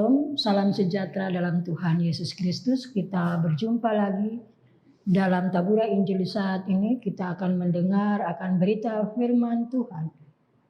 Shalom, salam sejahtera dalam Tuhan Yesus Kristus. Kita berjumpa lagi dalam Tabura Injil saat ini. Kita akan mendengar akan berita firman Tuhan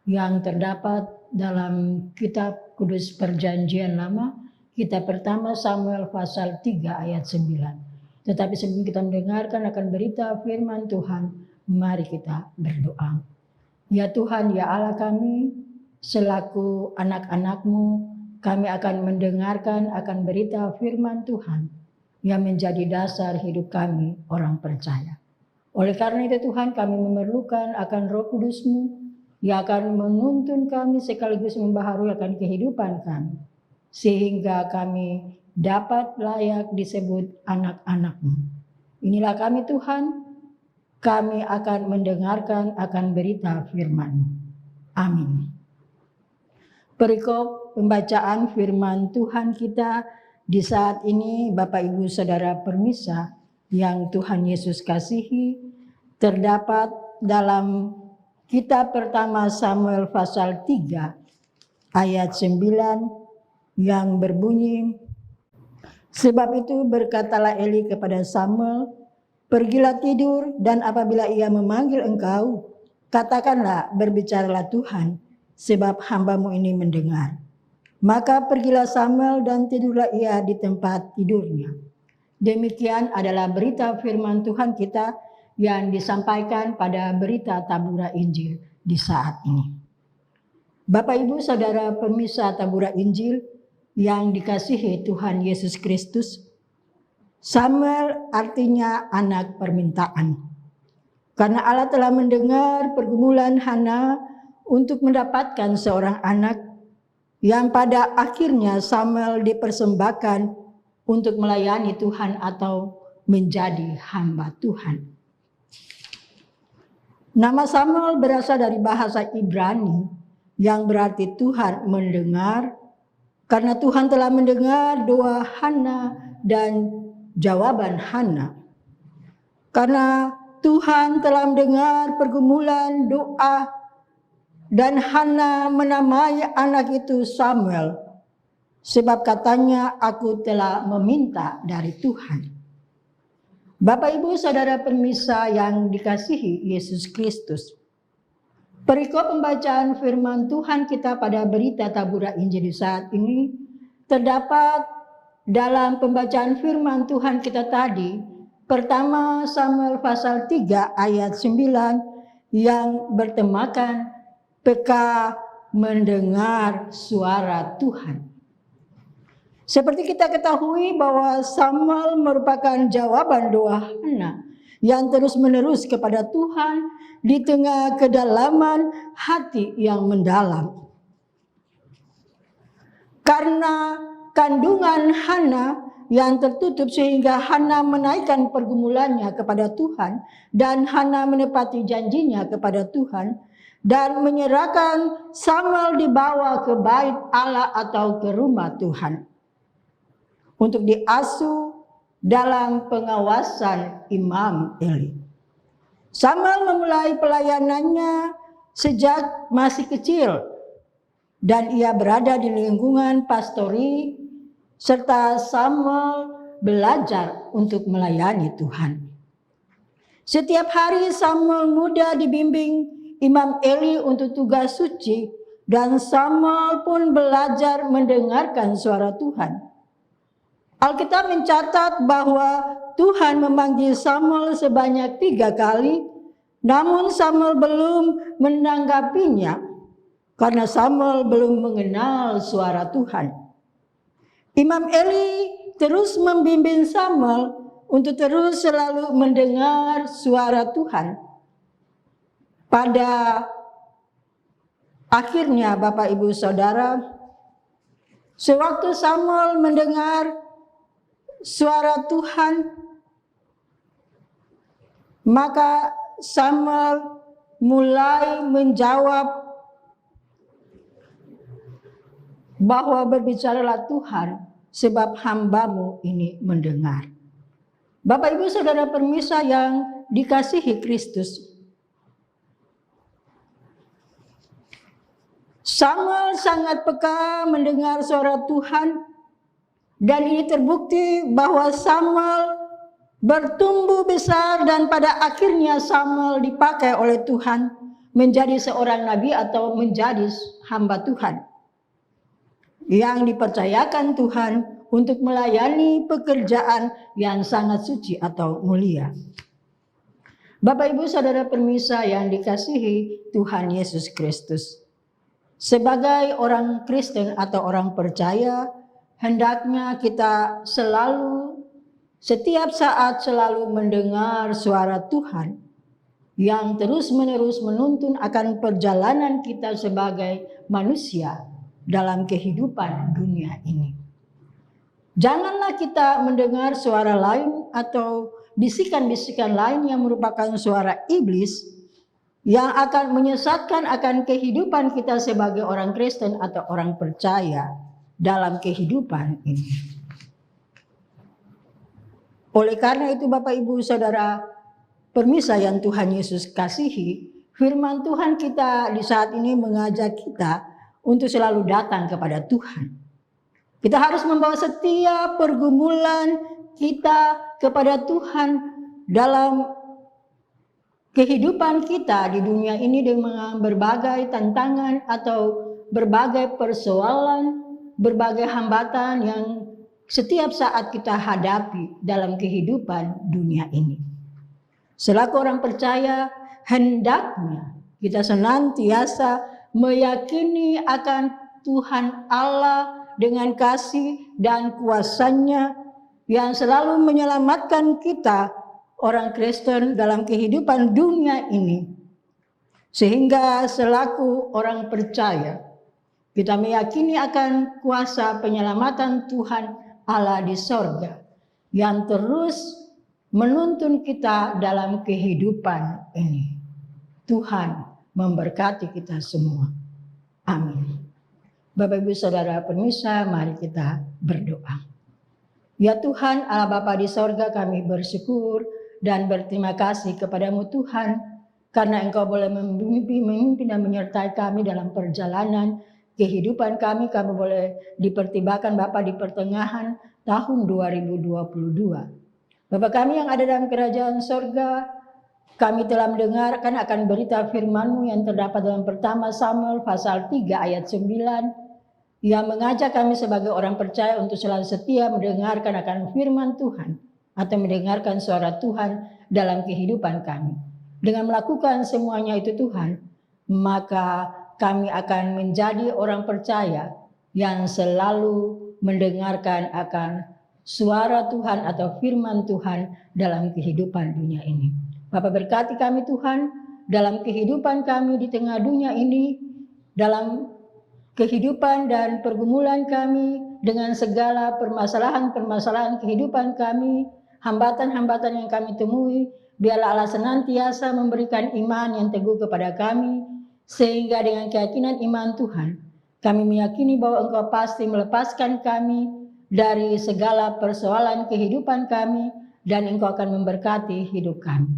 yang terdapat dalam kitab Kudus Perjanjian Lama, kitab pertama Samuel pasal 3 ayat 9. Tetapi sebelum kita mendengarkan akan berita firman Tuhan, mari kita berdoa. Ya Tuhan, ya Allah kami, selaku anak-anak-Mu, kami akan mendengarkan akan berita firman Tuhan yang menjadi dasar hidup kami orang percaya. Oleh karena itu Tuhan, kami memerlukan akan Roh Kudus-Mu yang akan menuntun kami sekaligus membaharui akan kehidupan kami, sehingga kami dapat layak disebut anak-anak-Mu. Inilah kami Tuhan, kami akan mendengarkan akan berita firman-Mu. Amin. Perikop pembacaan firman Tuhan kita di saat ini, Bapak Ibu Saudara permisa yang Tuhan Yesus kasihi, terdapat dalam kitab pertama Samuel pasal 3 ayat 9 yang berbunyi, sebab itu berkatalah Eli kepada Samuel, pergilah tidur, dan apabila ia memanggil engkau, katakanlah, berbicaralah Tuhan, sebab hamba-Mu ini mendengar. Maka pergilah Samuel dan tidurlah ia di tempat tidurnya. Demikian adalah berita firman Tuhan kita yang disampaikan pada berita Tabura Injil di saat ini. Bapak Ibu Saudara permisa Tabura Injil yang dikasihi Tuhan Yesus Kristus, Samuel artinya anak permintaan. Karena Allah telah mendengar pergumulan Hana untuk mendapatkan seorang anak, yang pada akhirnya Samuel dipersembahkan untuk melayani Tuhan atau menjadi hamba Tuhan. Nama Samuel berasal dari bahasa Ibrani yang berarti Tuhan mendengar, karena Tuhan telah mendengar doa Hana dan jawaban Hana. Karena Tuhan telah mendengar pergumulan doa, dan Hana menamai anak itu Samuel, sebab katanya, aku telah meminta dari Tuhan. Bapak Ibu Saudara permisa yang dikasihi Yesus Kristus, perikop pembacaan firman Tuhan kita pada berita Tabura Injil saat ini terdapat dalam pembacaan firman Tuhan kita tadi, pertama Samuel pasal 3 ayat 9 yang bertemakan peka mendengar suara Tuhan. Seperti kita ketahui bahwa Samuel merupakan jawaban doa Hana yang terus-menerus kepada Tuhan di tengah kedalaman hati yang mendalam. Karena kandungan Hana yang tertutup sehingga Hana menaikkan pergumulannya kepada Tuhan dan Hana menepati janjinya kepada Tuhan, dan menyerahkan Samuel dibawa ke bait Allah atau ke rumah Tuhan untuk diasuh dalam pengawasan Imam Eli. Samuel memulai pelayanannya sejak masih kecil dan ia berada di lingkungan pastori, serta Samuel belajar untuk melayani Tuhan. Setiap hari Samuel muda dibimbing Imam Eli untuk tugas suci, dan Samuel pun belajar mendengarkan suara Tuhan. Alkitab mencatat bahwa Tuhan memanggil Samuel sebanyak 3 kali, namun Samuel belum menanggapinya karena Samuel belum mengenal suara Tuhan. Imam Eli terus membimbing Samuel untuk terus selalu mendengar suara Tuhan. Pada akhirnya Bapak Ibu Saudara, sewaktu Samuel mendengar suara Tuhan, maka Samuel mulai menjawab bahwa berbicaralah Tuhan, sebab hamba-Mu ini mendengar. Bapak Ibu Saudara permisa yang dikasihi Kristus, Samuel sangat peka mendengar suara Tuhan Dan ini terbukti bahwa Samuel bertumbuh besar dan pada akhirnya Samuel dipakai oleh Tuhan menjadi seorang nabi atau menjadi hamba Tuhan yang dipercayakan Tuhan untuk melayani pekerjaan yang sangat suci atau mulia. Bapak Ibu Saudara permisa yang dikasihi Tuhan Yesus Kristus. Sebagai orang Kristen atau orang percaya, hendaknya kita setiap saat selalu mendengar suara Tuhan yang terus-menerus menuntun akan perjalanan kita sebagai manusia dalam kehidupan dunia ini. Janganlah kita mendengar suara lain atau bisikan-bisikan lain yang merupakan suara iblis yang akan menyesatkan akan kehidupan kita sebagai orang Kristen atau orang percaya dalam kehidupan ini. Oleh karena itu Bapak Ibu Saudara permisa yang Tuhan Yesus kasihi, firman Tuhan kita di saat ini mengajak kita untuk selalu datang kepada Tuhan. Kita harus membawa setiap pergumulan kita kepada Tuhan dalam kehidupan kita di dunia ini dengan berbagai tantangan atau berbagai persoalan, berbagai hambatan yang setiap saat kita hadapi dalam kehidupan dunia ini. Selaku orang percaya, hendaknya kita senantiasa meyakini akan Tuhan Allah dengan kasih dan kuasa-Nya yang selalu menyelamatkan kita orang Kristen dalam kehidupan dunia ini. Sehingga selaku orang percaya, kita meyakini akan kuasa penyelamatan Tuhan Allah di sorga yang terus menuntun kita dalam kehidupan ini. Tuhan memberkati kita semua. Amin. Bapak Ibu Saudara permisa, mari kita berdoa. Ya Tuhan Allah Bapa di sorga, kami bersyukur dan berterima kasih kepadamu Tuhan, karena Engkau boleh memimpin dan menyertai kami dalam perjalanan kehidupan kami. Kami boleh dipertimbangkan Bapa di pertengahan tahun 2022. Bapak kami yang ada dalam kerajaan sorga, kami telah mendengarkan akan berita firman-Mu yang terdapat dalam pertama Samuel pasal 3 ayat 9 yang mengajak kami sebagai orang percaya untuk selalu setia mendengarkan akan firman Tuhan atau mendengarkan suara Tuhan dalam kehidupan kami. Dengan melakukan semuanya itu Tuhan, maka kami akan menjadi orang percaya yang selalu mendengarkan akan suara Tuhan atau firman Tuhan dalam kehidupan dunia ini. Bapa berkati kami Tuhan dalam kehidupan kami di tengah dunia ini, dalam kehidupan dan pergumulan kami dengan segala permasalahan-permasalahan kehidupan kami, hambatan-hambatan yang kami temui, biarlah Allah senantiasa memberikan iman yang teguh kepada kami, sehingga dengan keyakinan iman Tuhan, kami meyakini bahwa Engkau pasti melepaskan kami dari segala persoalan kehidupan kami, dan Engkau akan memberkati hidup kami.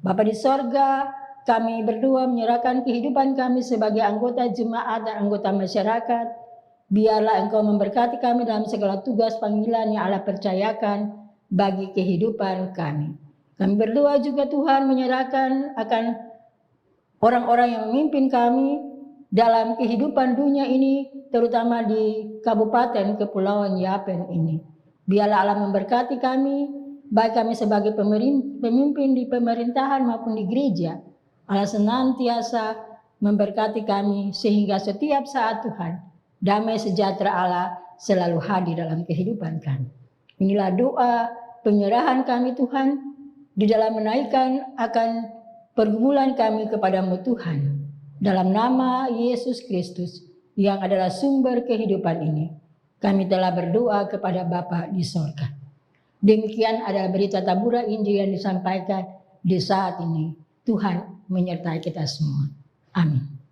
Bapa di sorga, kami berdua menyerahkan kehidupan kami sebagai anggota jemaat dan anggota masyarakat. Biarlah Engkau memberkati kami dalam segala tugas panggilan yang Allah percayakan bagi kehidupan kami. Kami berdua juga Tuhan menyerahkan akan orang-orang yang memimpin kami dalam kehidupan dunia ini, terutama di Kabupaten Kepulauan Yapen ini. Biarlah Allah memberkati kami, baik kami sebagai pemimpin di pemerintahan maupun di gereja. Allah senantiasa memberkati kami sehingga setiap saat Tuhan, damai sejahtera Allah selalu hadir dalam kehidupan kami. Inilah doa penyerahan kami Tuhan di dalam menaikkan akan pergumulan kami kepadamu Tuhan. Dalam nama Yesus Kristus yang adalah sumber kehidupan ini, kami telah berdoa kepada Bapa di sorga. Demikian adalah berita taburan Injil yang disampaikan di saat ini. Tuhan menyertai kita semua. Amin.